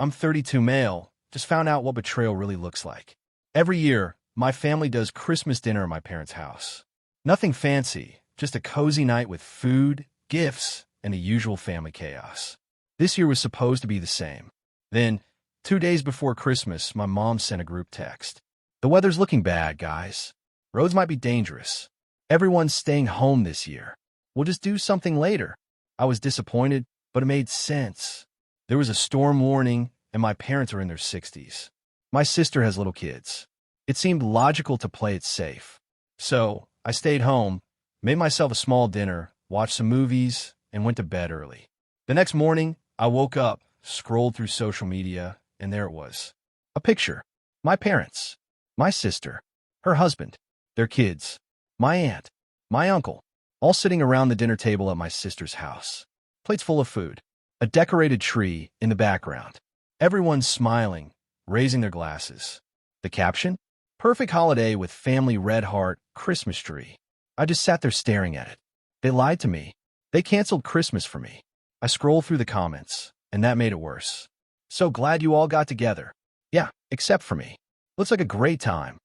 I'm 32 male, just found out what betrayal really looks like. Every year, my family does Christmas dinner at my parents' house. Nothing fancy, just a cozy night with food, gifts, and the usual family chaos. This year was supposed to be the same. Then, 2 days before Christmas, my mom sent a group text. The weather's looking bad, guys. Roads might be dangerous. Everyone's staying home this year. We'll just do something later. I was disappointed, but it made sense. There was a storm warning, and my parents are in their 60s. My sister has little kids. It seemed logical to play it safe. So, I stayed home, made myself a small dinner, watched some movies, and went to bed early. The next morning, I woke up, scrolled through social media, and there it was. A picture. My parents. My sister. Her husband. Their kids. My aunt. My uncle. All sitting around the dinner table at my sister's house. Plates full of food. A decorated tree in the background. Everyone smiling, raising their glasses. The caption? Perfect holiday with family red heart Christmas tree. I just sat there staring at it. They lied to me. They canceled Christmas for me. I scrolled through the comments, and that made it worse. So glad you all got together. Yeah, except for me. Looks like a great time.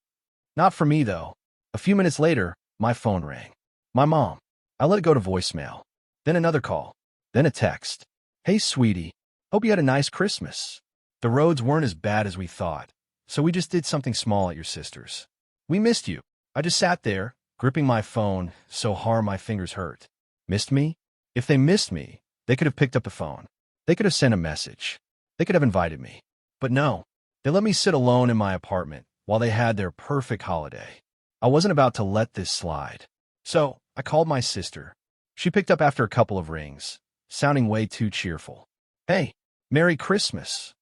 Not for me, though. A few minutes later, my phone rang. My mom. I let it go to voicemail. Then another call. Then a text. Hey, sweetie. Hope you had a nice Christmas. The roads weren't as bad as we thought, so we just did something small at your sister's. We missed you. I just sat there, gripping my phone so hard my fingers hurt. Missed me? If they missed me, they could have picked up the phone. They could have sent a message. They could have invited me. But no, they let me sit alone in my apartment while they had their perfect holiday. I wasn't about to let this slide. So I called my sister. She picked up after a couple of rings, sounding way too cheerful. Hey, Merry Christmas.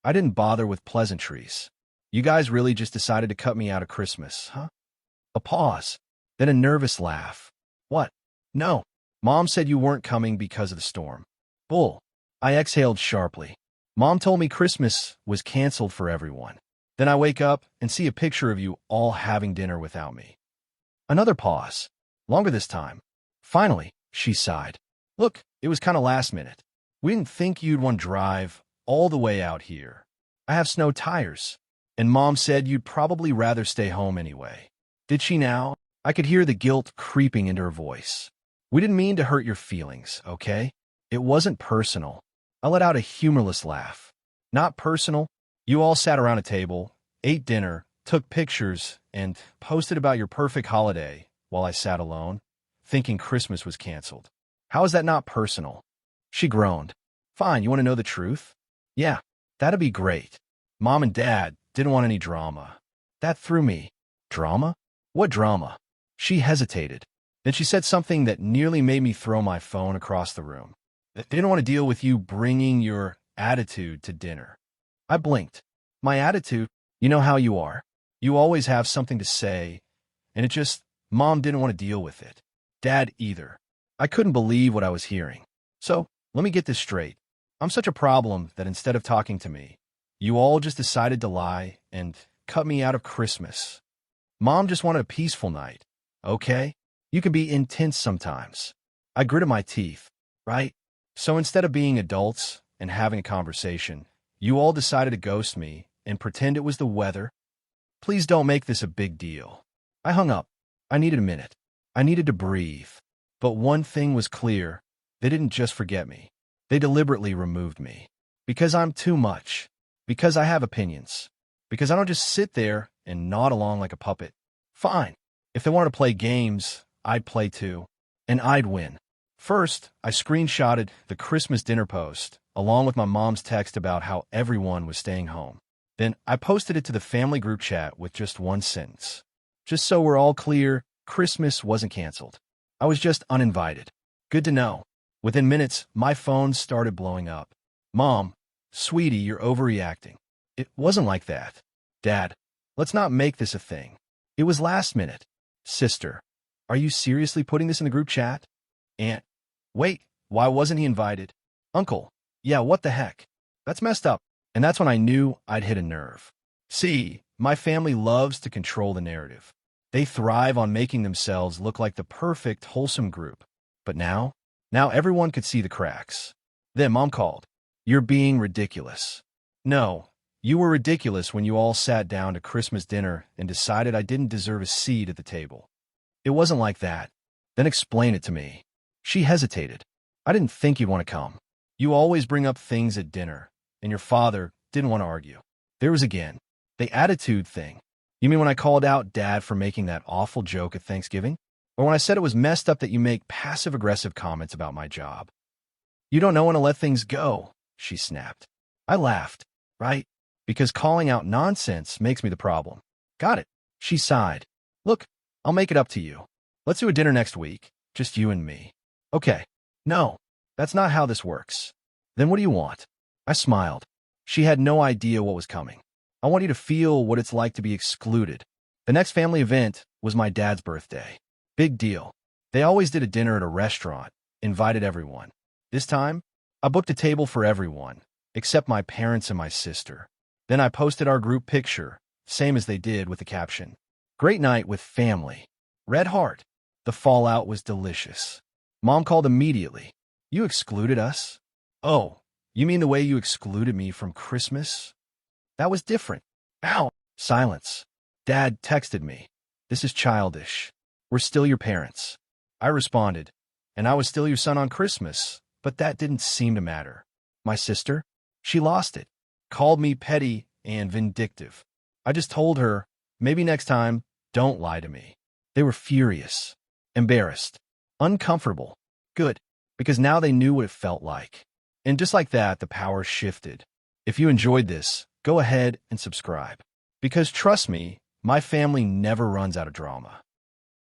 I didn't bother with pleasantries. You guys really just decided to cut me out of Christmas, huh? A pause, then a nervous laugh. What? No. Mom said you weren't coming because of the storm. Bull. I exhaled sharply. Mom told me Christmas was canceled for everyone. Then I wake up and see a picture of you all having dinner without me. Another pause. Longer this time. Finally, she sighed. Look, it was kind of last minute. We didn't think you'd want to drive all the way out here. I have snow tires. And Mom said you'd probably rather stay home anyway. Did she now? I could hear the guilt creeping into her voice. We didn't mean to hurt your feelings, okay? It wasn't personal. I let out a humorless laugh. Not personal. You all sat around a table, ate dinner, took pictures, and posted about your perfect holiday while I sat alone, thinking Christmas was canceled. How is that not personal? She groaned. Fine, you want to know the truth? Yeah, that'd be great. Mom and Dad didn't want any drama. That threw me. Drama? What drama? She hesitated. Then she said something that nearly made me throw my phone across the room. They didn't want to deal with you bringing your attitude to dinner. I blinked. My attitude? You know how you are. You always have something to say, and Mom didn't want to deal with it. Dad either. I couldn't believe what I was hearing. So, let me get this straight. I'm such a problem that instead of talking to me, you all just decided to lie and cut me out of Christmas. Mom just wanted a peaceful night. Okay? You can be intense sometimes. I gritted my teeth, right? So instead of being adults and having a conversation, you all decided to ghost me and pretend it was the weather. Please don't make this a big deal. I hung up. I needed a minute. I needed to breathe. But one thing was clear. They didn't just forget me. They deliberately removed me. Because I'm too much. Because I have opinions. Because I don't just sit there and nod along like a puppet. Fine. If they wanted to play games, I'd play too. And I'd win. First, I screenshotted the Christmas dinner post, along with my mom's text about how everyone was staying home. Then I posted it to the family group chat with just one sentence. Just so we're all clear, Christmas wasn't canceled. I was just uninvited. Good to know. Within minutes, my phone started blowing up. Mom, sweetie, you're overreacting. It wasn't like that. Dad, let's not make this a thing. It was last minute. Sister, are you seriously putting this in the group chat? Aunt, wait, why wasn't he invited? Uncle, yeah, what the heck? That's messed up. And that's when I knew I'd hit a nerve. See, my family loves to control the narrative. They thrive on making themselves look like the perfect, wholesome group. But now everyone could see the cracks. Then Mom called. You're being ridiculous. No, you were ridiculous when you all sat down to Christmas dinner and decided I didn't deserve a seat at the table. It wasn't like that. Then explain it to me. She hesitated. I didn't think you'd want to come. You always bring up things at dinner, and your father didn't want to argue. There was again, the attitude thing. You mean when I called out Dad for making that awful joke at Thanksgiving? Or when I said it was messed up that you make passive-aggressive comments about my job? You don't know when to let things go, she snapped. I laughed, right? Because calling out nonsense makes me the problem. Got it. She sighed. Look, I'll make it up to you. Let's do a dinner next week, just you and me. Okay. No, that's not how this works. Then what do you want? I smiled. She had no idea what was coming. I want you to feel what it's like to be excluded. The next family event was my dad's birthday. Big deal. They always did a dinner at a restaurant, invited everyone. This time, I booked a table for everyone, except my parents and my sister. Then I posted our group picture, same as they did with the caption, "Great night with family." Red heart. The fallout was delicious. Mom called immediately. You excluded us? Oh, you mean the way you excluded me from Christmas? That was different. Ow. Silence. Dad texted me. This is childish. We're still your parents. I responded, and I was still your son on Christmas, but that didn't seem to matter. My sister? She lost it. Called me petty and vindictive. I just told her, maybe next time, don't lie to me. They were furious, embarrassed, uncomfortable. Good, because now they knew what it felt like. And just like that, the power shifted. If you enjoyed this, go ahead and subscribe. Because trust me, my family never runs out of drama.